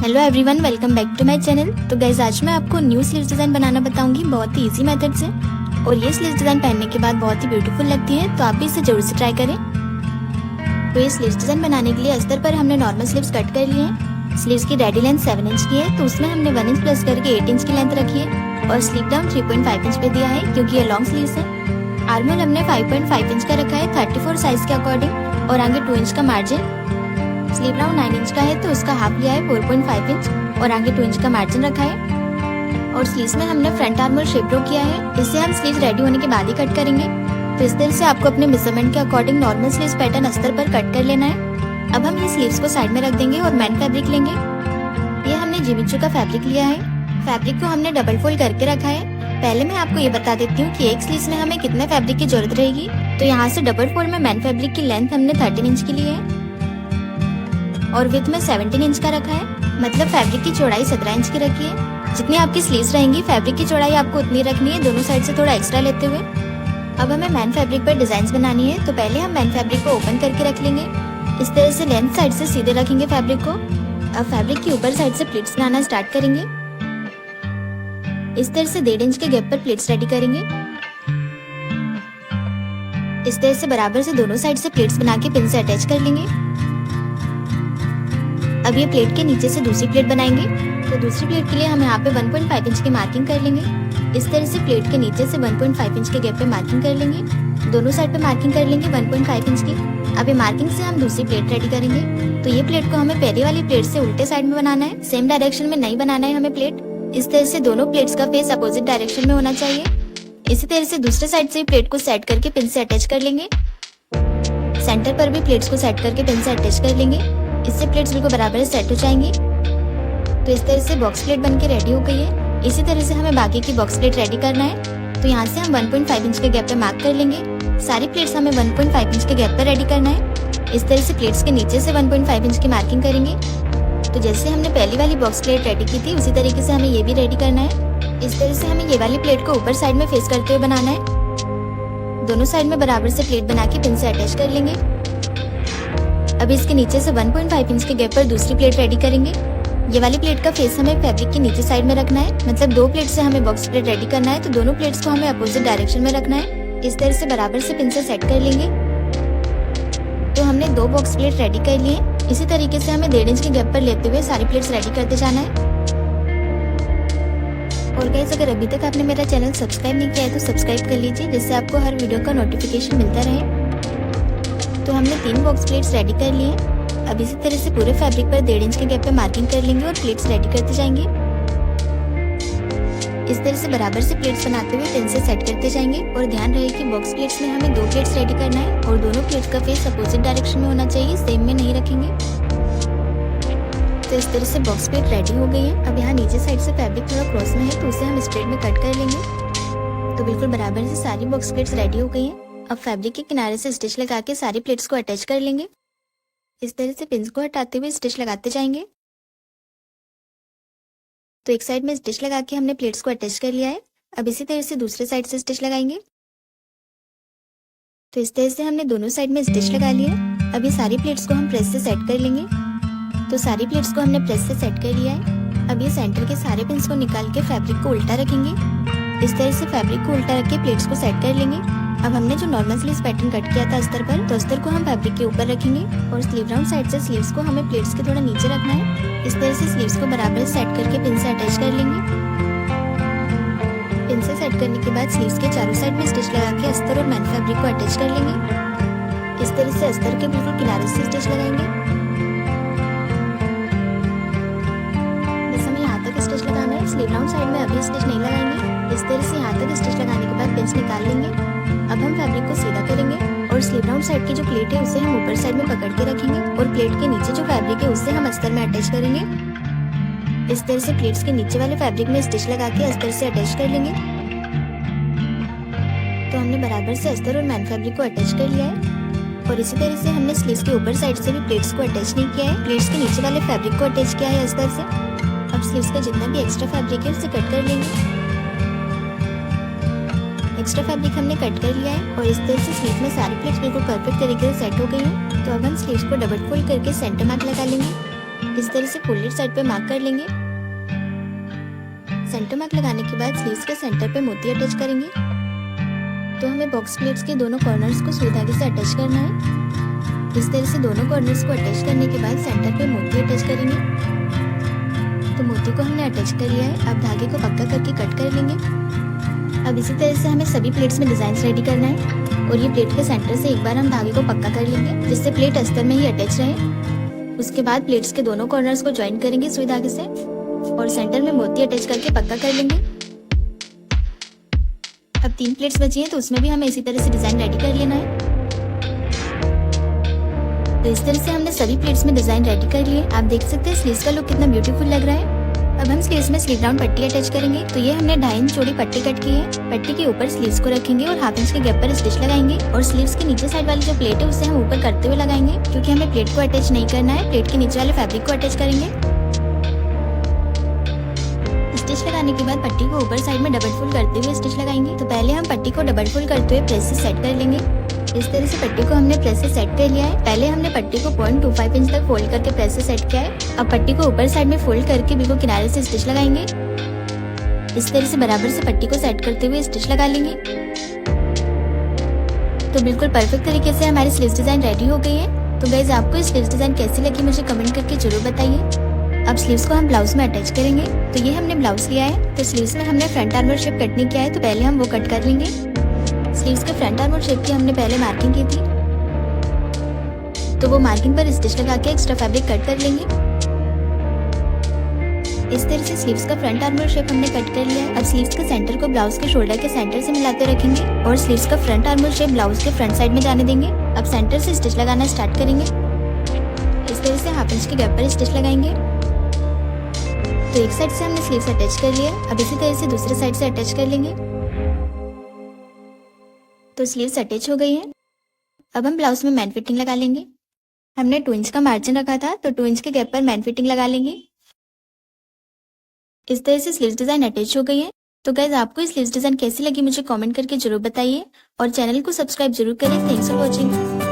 Hello everyone, welcome back to my channel. तो guys, आज मैं आपको न्यू स्लीव्स डिज़ाइन बनाना बताऊंगी बहुत ही इजी मेथड से। और ये स्लीव्स डिज़ाइन पहनने के बाद बहुत ही ब्यूटीफुल लगती है, तो आप भी इसे जरूर से ट्राई करें। तो ये स्लीव्स डिज़ाइन बनाने के लिए अस्तर पर हमने नॉर्मल स्लीव्स कट कर लिए हैं। स्लीव्स की रेडी लेंथ 7 इंच की है, तो उसमें हमने 1 इंच प्लस करके 8 इंच की लेंथ रखी है और स्लीव डाउन 3.5 इंच पे दिया है क्योंकि ये लॉन्ग स्लीव्स है। आर्महोल हमने 5.5 इंच का रखा है 34 साइज के अकॉर्डिंग और आगे 2 इंच का मार्जिन। स्लीव राउंड 9 इंच का है, तो उसका हाफ लिया है 4.5 इंच और आगे 2 इंच का मार्जिन रखा है। और स्लीव्स में हमने फ्रंट आर्महोल शेप ड्रॉ किया है, इसे हम स्लीव रेडी होने के बाद ही कट करेंगे। तो इस तरह से आपको अपने मेजरमेंट के अकॉर्डिंग नॉर्मल स्लीव्स पैटर्न अस्तर पर कट कर लेना है। अब हम ये स्लीव्स को साइड में रख देंगे और मैन फैब्रिक लेंगे। ये हमने जिमिचू का फैब्रिक लिया है। फैब्रिक को हमने डबल फोल्ड करके रखा है। पहले मैं आपको ये बता देती हूँ कि एक स्लीव्स में हमें कितने फैब्रिक की जरूरत रहेगी। तो यहाँ से डबल फोल्ड में मैन फैब्रिक की लेंथ हमने 13 इंच की ली है और विड्थ में 17 इंच का रखा है, मतलब फैब्रिक की चौड़ाई 17 इंच की रखी है। जितनी आपकी स्लीव्स रहेंगी फैब्रिक की चौड़ाई आपको उतनी रखनी है, दोनों साइड से थोड़ा एक्स्ट्रा लेते हुए। अब हमें मैन फैब्रिक पर डिजाइन बनानी है, तो पहले हम मैन फैब्रिक को ओपन करके रख लेंगे। इस तरह से लेंथ साइड से सीधे रखेंगे फैब्रिक को। अब फैब्रिक की ऊपर साइड से प्लीट्स बनाना स्टार्ट करेंगे। इस तरह से 1.5 इंच के गैप पर प्लीट्स रेडी करेंगे। इस तरह से बराबर से दोनों साइड से प्लीट्स बना के पिन से अटैच कर लेंगे। अब ये प्लेट के नीचे से दूसरी प्लेट बनाएंगे। तो दूसरी प्लेट के लिए हम यहाँ पे 1.5 इंच की मार्किंग कर लेंगे। इस तरह से प्लेट के नीचे से 1.5 इंच के गैप पे मार्किंग कर लेंगे। दोनों साइड पे मार्किंग कर लेंगे 1.5 इंच की। अब ये मार्किंग से हम दूसरी प्लेट रेडी करेंगे। तो ये प्लेट को हमें पहले वाली प्लेट से उल्टे साइड में बनाना है, सेम डायरेक्शन में नहीं बनाना है हमें प्लेट। इस तरह से दोनों प्लेट्स का फेस अपोजिट डायरेक्शन में होना चाहिए। इसी तरह से दूसरे साइड से प्लेट को सेट करके पिन से अटैच कर लेंगे। सेंटर पर भी प्लेट्स को सेट करके पिन से अटैच कर लेंगे। इससे प्लेट्स बिल्कुल बराबर सेट हो जाएंगी। तो इस तरह से बॉक्स प्लेट बनके रेडी हो गई है। इसी तरह से हमें बाकी की बॉक्स प्लेट रेडी करना है। तो यहाँ से हम 1.5 इंच के गैप पे मार्क कर लेंगे। सारी प्लेट्स हमें 1.5 इंच के गैप पे रेडी करना है। इस तरह से प्लेट्स के नीचे से 1.5 इंच की मार्किंग करेंगे। तो जैसे हमने पहली वाली बॉक्स प्लेट रेडी की थी उसी तरीके से हमें ये भी रेडी करना है। इस तरह से हमें ये वाली प्लेट को ऊपर साइड में फेस करते हुए बनाना है। दोनों साइड में बराबर से प्लेट बना के पिन से अटैच कर लेंगे। अब इसके नीचे से 1.5 इंच के गैप पर दूसरी प्लेट रेडी करेंगे। ये वाली प्लेट का फेस हमें फैब्रिक के नीचे साइड में रखना है, मतलब 2 प्लेट से हमें बॉक्स प्लेट रेडी करना है, तो दोनों प्लेट्स को हमें अपोजिट डायरेक्शन में रखना है। इस तरह से बराबर से पिन से सेट कर लेंगे। तो हमने 2 बॉक्स प्लेट रेडी कर लिए। इसी तरीके से हमें 1.5 इंच के गैप पर लेते हुए सारी प्लेट्स रेडी करते जाना है। और गाइस, अगर अभी तक आपने मेरा चैनल सब्सक्राइब नहीं किया है तो सब्सक्राइब कर लीजिए, जिससे आपको हर वीडियो का नोटिफिकेशन मिलता रहे। तो हमने 3 बॉक्स प्लेट्स रेडी कर लिए। अब इसी तरह से पूरे फैब्रिक पर 1.5 इंच के गैप पे मार्किंग कर लेंगे और प्लेट्स रेडी करते जाएंगे। इस तरह से बराबर से प्लेट्स बनाते हुए पिन से सेट करते जाएंगे। और ध्यान रहे कि बॉक्स प्लेट्स में हमें 2 प्लेट्स रेडी करना है और दोनों प्लेट्स का फेस अपोजिट डायरेक्शन में होना चाहिए, सेम में नहीं रखेंगे। तो इस तरह से बॉक्स प्लेट रेडी हो गई है। अब यहाँ नीचे साइड से फैब्रिक थोड़ा क्रॉस में है, तो उसे हम स्ट्रेट में कट कर लेंगे। तो बिल्कुल बराबर से सारी बॉक्स प्लेट्स रेडी हो गई हैं। अब फैब्रिक के किनारे से स्टिच लगा के सारी प्लेट्स को अटैच कर लेंगे। इस तरह से पिन्स को हटाते हुए स्टिच लगाते जाएंगे। तो एक साइड में स्टिच लगा के हमने प्लेट्स को अटैच कर लिया है। अब इसी तरह से दूसरे साइड से स्टिच लगाएंगे। तो इस तरह से हमने दोनों साइड में स्टिच लगा लिया। अब ये सारी प्लेट्स को हम प्रेस से सेट कर लेंगे। तो सारी प्लेट्स को हमने प्रेस से सेट कर लिया है। अब ये सेंटर के सारे पिन्स को निकाल के फैब्रिक को उल्टा रखेंगे। इस तरह से फैब्रिक को उल्टा रख के प्लेट्स को सेट कर लेंगे। अब हमने जो नॉर्मल स्लीव्स पैटर्न कट किया था अस्तर पर, तो अस्तर को हम फैब्रिक के ऊपर रखेंगे और स्लीव राउंड साइड से स्लीव्स को हमें प्लेट्स के थोड़ा नीचे रखना है। इस तरह से स्लीव्स को बराबर सेट करके पिन से अटैच कर लेंगे। पिन से सेट करने के बाद स्लीव्स के चारों साइड में स्टिच लगा के अस्तर और मैन फैब्रिक को अटैच कर लेंगे। इस तरह से अस्तर के बिल्कुल किनारे से स्टिच लगाएंगे। बस हमें यहाँ तक स्टिच लगाना है, स्लीव राउंड साइड में अभी स्टिच नहीं लगाएंगे। इस तरह से यहाँ तक स्टिच लगाने के बाद पिन्स निकाल लेंगे। अब हम फैब्रिक को सीधा करेंगे और स्लीव राउंड साइड की जो प्लेट है उसे हम ऊपर साइड में पकड़ के रखेंगे और प्लेट के नीचे जो फैब्रिक है उससे हम अस्तर में अटैच करेंगे। इस तरह से प्लेट्स के नीचे वाले फैब्रिक में स्टिच लगा के अस्तर से अटैच कर लेंगे। तो हमने बराबर से अस्तर और मैन फैब्रिक को अटैच कर लिया है। और इसी तरह से हमने स्लीव्स के ऊपर साइड से भी प्लेट्स को अटैच नहीं किया है, प्लेट्स के नीचे वाले फैब्रिक को अटैच किया है अस्तर से। अब स्लीव्स का जितना भी एक्स्ट्रा फैब्रिक है उसे कट कर लेंगे। एक्स्ट्रा फैब्रिक हमने कट कर लिया है और इस तरह से स्लीव में सारी प्लेट्स बिल्कुल परफेक्ट तरीके से सेट हो गई हैं। तो अब हम स्लीव्स को डबल फोल्ड करके सेंटर मार्क लगा लेंगे। इस तरह से फोल्डेड साइड पे मार्क कर लेंगे। सेंटर मार्क लगाने के बाद स्लीव्स के सेंटर पे मोती अटैच करेंगे। तो हमें बॉक्स प्लेट्स के दोनों कॉर्नर्स को सुई धागे से अटैच करना है। इस तरह से दोनों कॉर्नर्स को अटैच करने के बाद सेंटर पे मोती अटैच करेंगे। तो मोती को हमने अटैच कर लिया है। अब धागे को पक्का करके कट कर लेंगे। अब इसी तरह से हमें सभी प्लेट्स में डिजाइन रेडी करना है और ये प्लेट के सेंटर से एक बार हम धागे को पक्का कर लेंगे जिससे प्लेट अस्तर में ही अटैच रहे। उसके बाद प्लेट्स के दोनों कॉर्नर्स को ज्वाइन करेंगे सुई धागे से और सेंटर में मोती अटैच करके पक्का कर लेंगे। अब 3 प्लेट्स बची हैं तो उसमें भी हमें इसी तरह से डिजाइन रेडी कर लेना है। तो इस तरह से हमने सभी प्लेट्स में डिजाइन रेडी कर लिए। आप देख सकते हैं स्लीव्स का लुक कितना ब्यूटीफुल लग रहा है। अब हम स्लीव्स में स्लीव राउंड पट्टी अटैच करेंगे। तो ये हमने 2.5 इंच चौड़ी पट्टी कट की है। पट्टी के ऊपर स्लीव्स को रखेंगे और 1/2 इंच के गैप पर स्टिच लगाएंगे और स्लीव्स के नीचे साइड वाली जो प्लेट है उसे हम ऊपर करते हुए लगाएंगे क्योंकि हमें प्लेट को अटैच नहीं करना है, प्लेट के नीचे वाले फैब्रिक को अटैच करेंगे। स्टिच लगाने के बाद पट्टी को ऊपर साइड में डबल फोल्ड करते हुए स्टिच लगाएंगे। तो पहले हम पट्टी को डबल फोल्ड करते हुए प्रेस से सेट कर लेंगे। इस तरह से पट्टी को हमने प्रेस से सेट कर लिया है। पहले हमने पट्टी को 0.25 इंच तक फोल्ड करके प्रेस से सेट किया है। अब पट्टी को ऊपर साइड में फोल्ड करके बिल्कुल किनारे से स्टिच लगाएंगे। इस तरह से बराबर से पट्टी को सेट करते हुए स्टिच लगा लेंगे। तो बिल्कुल परफेक्ट तरीके से हमारी स्लीव्स डिजाइन रेडी हो गई है। तो गाइस आपको इस स्लीव्स डिजाइन कैसी लगी मुझे कमेंट करके जरूर बताइए। अब स्लीव्स को हम ब्लाउज में अटैच करेंगे। तो ये हमने ब्लाउज लिया है। तो स्लीव्स में हमने फ्रंट आर्मर शेप कट नहीं किया है तो पहले हम वो कट कर लेंगे। स्लीव्स के फ्रंट आर्मर शेप की हमने पहले मार्किंग की थी तो वो मार्किंग पर स्टिच लगा के एक्स्ट्रा फैब्रिक कट कर लेंगे। इस तरह से स्लीव्स का फ्रंट आर्मर शेप हमने कट कर लिया है। अब स्लीव्स के सेंटर को ब्लाउज के शोल्डर के सेंटर से मिलाते रखेंगे और स्लीव्स का फ्रंट आर्मर शेप ब्लाउज के फ्रंट साइड में जाने देंगे। अब सेंटर से स्टिच लगाना स्टार्ट करेंगे। इस तरह से 1/2 इंच के गैप पर स्टिच लगाएंगे। तो एक साइड से हमने स्लीव्स अटैच कर लिया। अब इसी तरह से दूसरे साइड से अटैच कर लेंगे। तो स्लीव्स अटैच हो गई हैं। अब हम ब्लाउज में मैन फिटिंग लगा लेंगे। हमने 2 इंच का मार्जिन रखा था तो 2 इंच के गैप पर मैन फिटिंग लगा लेंगे। इस तरह से स्लीव्स डिजाइन अटैच हो गई है। तो गाइस आपको इस स्लीव्स डिजाइन कैसी लगी मुझे कमेंट करके जरूर बताइए और चैनल को सब्सक्राइब जरूर करें। Thanks for watching.